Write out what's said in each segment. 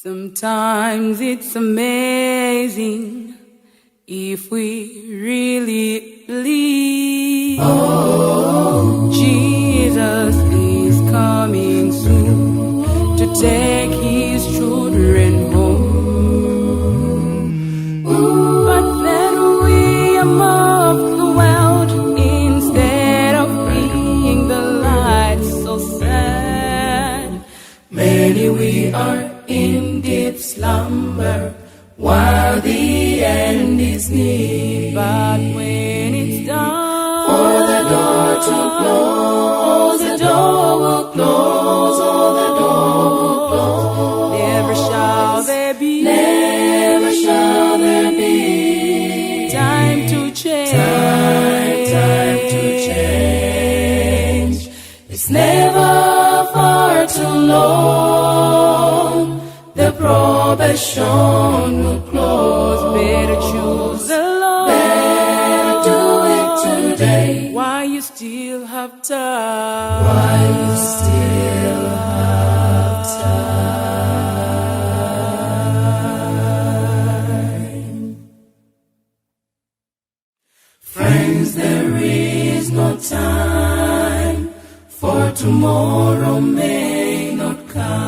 Sometimes it's amazing if we really believe. Oh, Jesus is coming soon to take his children home. But then we are of the world instead of being the light. So sad. Many we are in deep slumber while the end is near. But when it's done, for the door to close, the door will close, oh, the door will close. Never shall there be, never shall there be time to change, time to change. It's never far too long. The probation will close. Better choose the Lord. Better do it today. While you still have time. While you still have time. Friends, there is no time, for tomorrow may not come.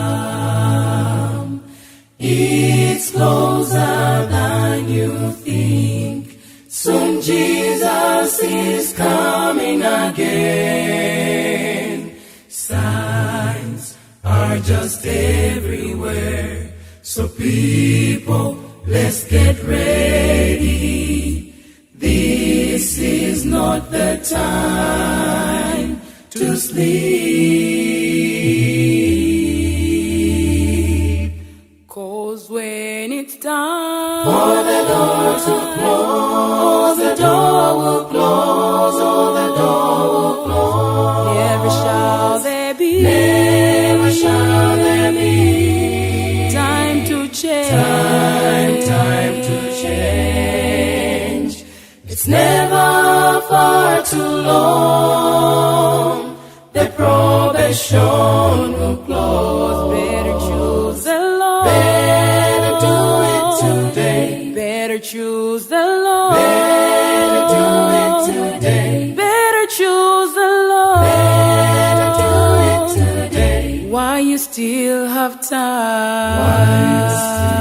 It's closer than you think. Soon Jesus is coming again. Signs are just everywhere. So people, let's get ready. This is not the time to sleep. 'Cause when it's time for the door to close, the door will close, oh, the door will close. Never shall there be, never shall there be time to change, time to change. It's never far too long. The probation will close. Better choose the Lord. Better do it today. Better choose the Lord. Better do it today. Better choose the Lord. Better do it today. While you still have time. While you still